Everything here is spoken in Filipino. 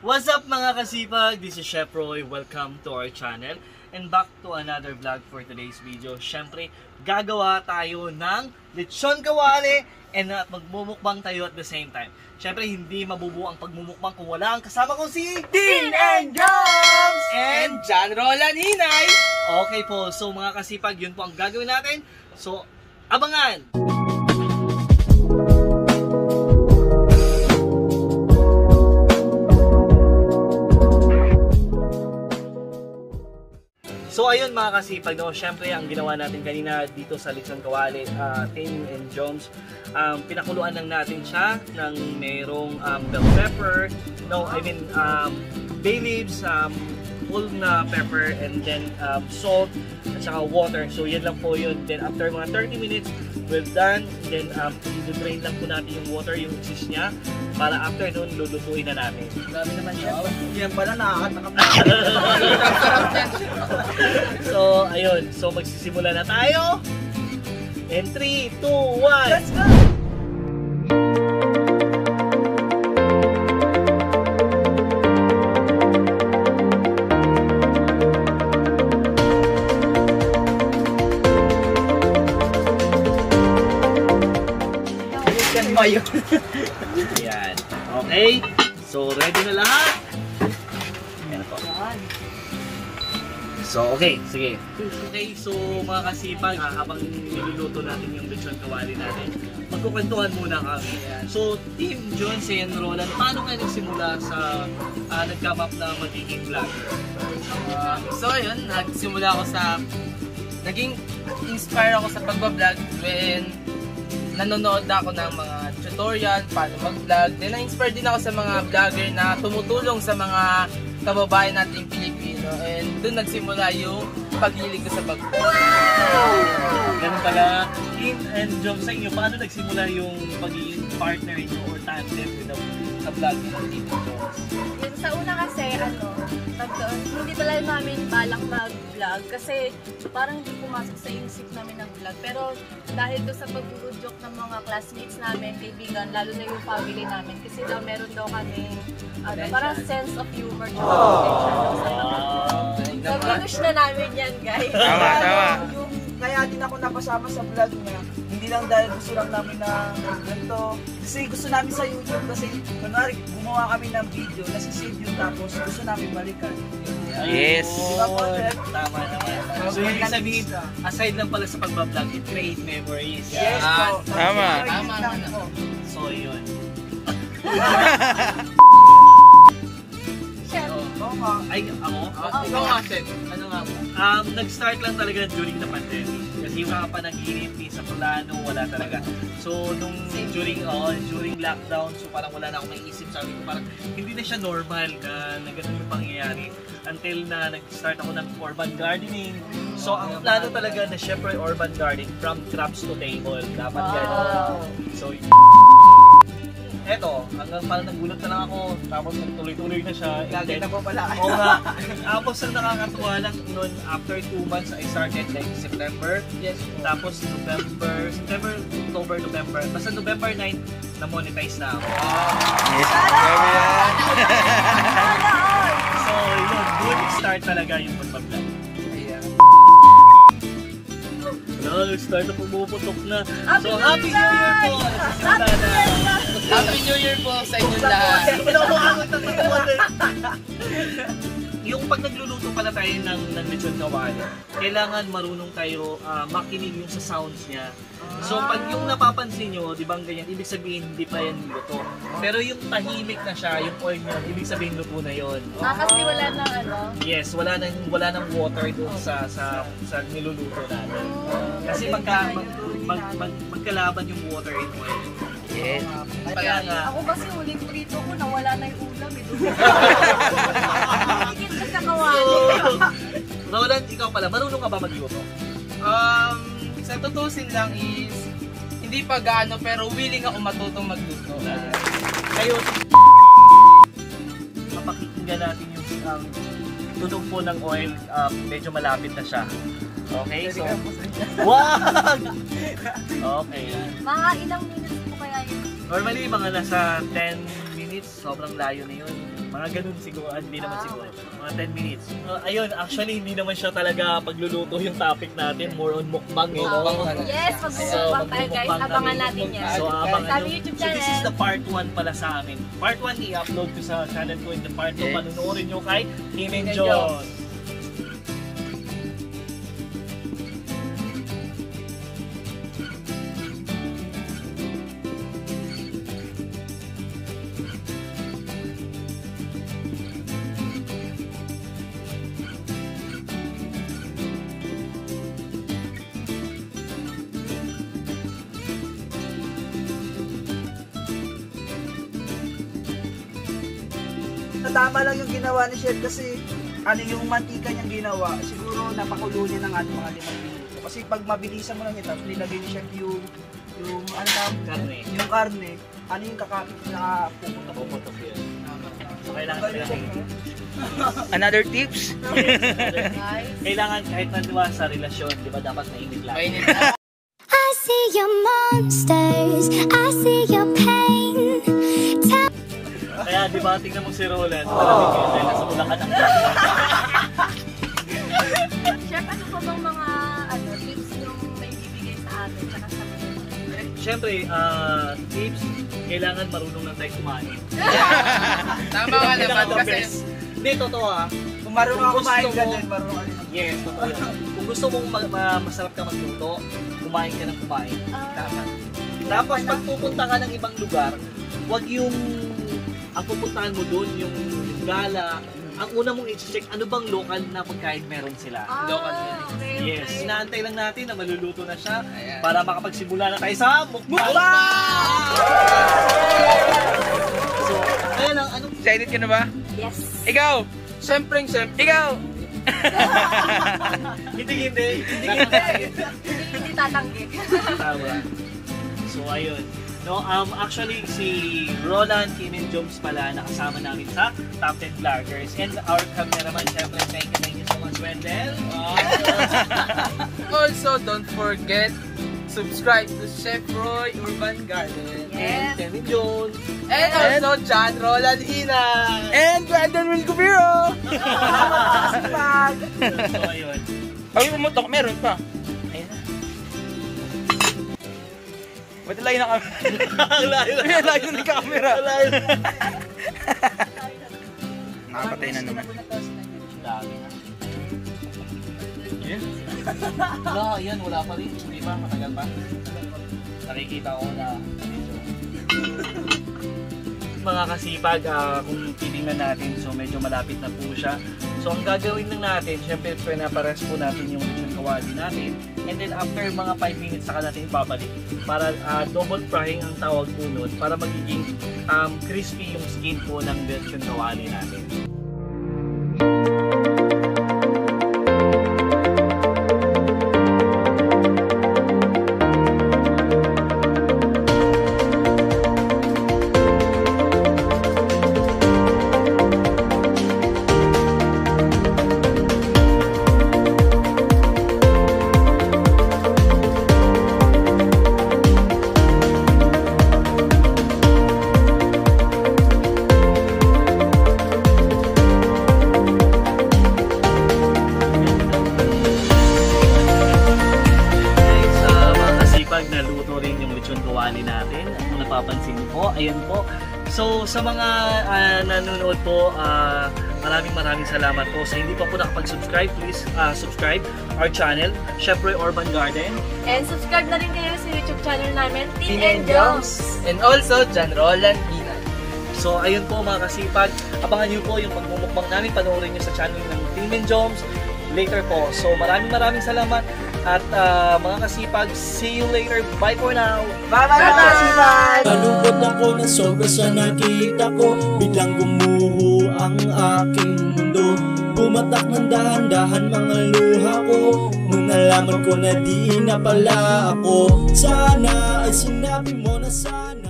What's up mga kasipag? This is Chef Roy. Welcome to our channel and back to another vlog for today's video. Syempre, gagawa tayo ng lechon kawali and magmumukbang tayo at the same time. Syempre, hindi mabubuo ang pagmumukbang kung wala ang kasama ko si Dean and Jones! And John Roland Hinay! Okay po, so mga kasipag, yun po ang gagawin natin. So, abangan! So ayun mga kasipag, no? Syempre ang ginawa natin kanina dito sa lechon kawali, Dean and Jones, pinakuluan lang natin siya ng merong bell pepper, bay leaves, whole na pepper, and then salt at saka water. So yan lang po yun. Then after mga 30 minutes, we're done. Then i-drain lang po natin yung water, yung exist niya, para after nun, lulutuin na natin. Grabe naman siya. Yan pala nakakatakap. So ayun, so magsisimula na tayo. In 3, 2, 1, Let's go! Mayo. Yan. Okay. So, ready na lahat? Yan po. So, okay. Sige. Okay, so mga kasipag, habang niluluto natin yung lechon kawali natin, magkukwentuhan muna kami. So, Team Jones and Roland, paano kayo nagsimula sa nagkamap na magiging vlogger? So yun, nagsimula ako sa naging inspire ako sa pagbablog when nanonood na ako ng mga tutorial, paano mag-vlog. Then na-inspire din ako sa mga vlogger na tumutulong sa mga kababayan nating Pilipino. And doon nagsimula yung paghilig ko sa pag-vlog. Wow! Ganun pala. Team and Jones, sa inyo, paano nagsimula yung pagiging partner nyo or tandem sa vlog ng Team and Jones? Yun, sa una kasi, hindi talaga namin balang mag-vlog kasi parang hindi pumasok sa isip namin ng vlog. Pero dahil doon sa pag-uudjok ng mga classmates namin, kaibigan, lalo na yung family namin, kasi daw meron daw kami parang sense of humor tsaka potential daw sa pag-vlog. So, pinush na namin yan, guys. Tama. Kaya din ako napasama sa vlog niya. Hindi lang dahil gusto lang namin na ganito. Kasi gusto namin sa YouTube kasi kunwari gumawa kami ng video, nasa-save yun tapos gusto namin balikan. Yes. Diba po, Jeff? Tama naman. So, ibig sabihin, aside lang pala sa pagbablog, it create memories. Yes po. Tama. Tama lang po. So, yun. Chef. Oo nga. Ay, ako? Ikaw nga, Chef. Ano nga po? Nag-start lang talaga during the pandemic. Kasi wala pa nag-inip, sa plano, wala talaga. So, during lockdown, so parang wala na akong maiisip. Sabi ko parang hindi na siya normal na ganun yung pangyayari. Until na nag-start ako ng urban gardening. So, ang plano talaga na syempre urban gardening from crops to table. Dapat gano'n. So, eto, hanggang parang nagulat na lang ako, tapos nagtuloy-tuloy na siya. Lagi na po pala. Oo nga. Tapos ang nakakatuwa lang nun, after 2 months, I started like September. Yes. Tapos October, November. Basta November 9, na-monetize na ako. Yes. Grabe yan. So yun, good start talaga yung pagbablog. Start na pumuputok na. So Happy New Year po! Nagsisimula na. Happy New Year po sa inyong lahat. Yung pag nagluluto pala tayo ng lechon kawali, kailangan marunong tayo makinig yung sa sounds niya. So pag yung napapansin nyo, di ba ganyan, ibig sabihin hindi pa yan luto. Pero yung tahimik na siya, yung oil niya, ibig sabihin luto na yon. Kasi wala na Yes, wala nang water doon sa niluluto natin. Kasi magkalaban yung water and oil. Yes. Kaya nga, Ako kasi huling prito ko, nawala na yung ulam. Higit ka sa kawali. Roland, ikaw pala, marunong ka ba magluto? Sa tutusin lang is hindi pa gaano pero willing ako matutong magluto. Kayo, mapakikinggan natin yung tunog po ng oil, medyo malapit na siya. Okay, so... Wag! Okay. Mga ilang minutes po kaya yun? Normally, mga nasa 10 minutes, sobrang layo na yun. Mga ganun siguro, hindi naman siguro. Mga 10 minutes. Ayun, actually hindi naman siya talaga pagluluto yung topic natin. More on mukbang eh. Yes, mag-mukbang tayo guys. Abangan natin yan. So, abangan Sabi nyo. YouTube So, this is channel. the part 1 pala sa amin. Part 1 i-upload ko sa channel ko. In the part 2, panunuorin nyo kay Kim and John. Tama lang yung ginawa ni Chef kasi yung mantika niyang ginawa, siguro napakulo niya ng mga 5 minuto. Kasi pag mabilisan mo lang ito, tapos nilagay ni Chef yung Karne. yung karne, yung kakapit na Puputok yun. So, kailangan natin. Another tips? Guys. Kailangan kahit nandiwa sa relasyon, di ba dapat mainit lang? Mainit. I see your monsters, I see your pain. Kaya di ba tingnan mo si Roland, malamig yun dahil nasa Bulacan ang Chef, ano pa bang mga tips yung may bibigay sa atin tsaka sa mga? Siyempre, tips, kailangan marunong lang tayo kumain. Tama ka naman The kasi best. Hindi, totoo Kung marunong ako Kung kumain gusto ka mo- din, marunong ka din. Yes, totoo yun. Kung gusto mong masarap ka magluto, kumain ka ng kumain. tama. Tapos pag pupunta ka ng ibang lugar, wag yung ang pupuntahan mo doon, yung gala. Ang una mong i-check, ano bang local na pagkain meron sila. Local okay, Yes, okay. inaantay lang natin na maluluto na siya Ayan. para makapagsimula na tayo sa mukbang! So, ayan lang, anong Excited ka na ba? Yes. Ikaw! Siyempre, Ikaw! hindi. Hindi tatanggi. Tama. So, ayun. No, actually, si Roland, Kim and Joms pala nakasama namin sa Top 10 Vloggers. And our cameraman, syempre, thank you so much, Wendell. also don't forget subscribe to Chef Roy Urban Garden. Yes. Kevin Jones. And also John Roland Hina. And Brandon Will Cubero! So, ayun. Ay, umutok. Meron pa. Ayun na. Ba't layo na kami? Layo na camera. Nakapatay na naman. Dami na. Yes? Wala, yan, wala pa rin. Hindi ba? Matagal pa. Nakikita ko na medyo. Mga kasipag, kung titingnan natin, so medyo malapit na po siya. So ang gagawin lang natin, syempre pinapares po natin yung lechon kawali natin. And then after mga 5 minutes saka natin ibabalik. Para double frying ang tawag po nun, para magiging crispy yung skin po ng lechon kawali natin. Naluto rin yung lechon kawali natin. At kung napapansin po, ayan po. So sa mga nanonood po, maraming salamat po. Sa hindi pa po nakapag-subscribe, please subscribe our channel, Chef Roy Urban Garden. And subscribe na rin kayo sa YouTube channel namin, Tim and Jones. And also John Roland Hina. So ayun po mga kasipag, abangan nyo po yung pagmumukbang namin, panoorin nyo sa channel ng Tim and Jones later po. So maraming salamat at mga kasipag, see you later. Bye for now. Bye-bye mga kasipag! Kalungkot ako na sobra sa nakita ko. Biglang gumuho ang aking mundo. Pumatak ng dahan-dahan mga luha ko. Nung nalaman ko na di na pala ako. Sana ay sinabi mo na sana.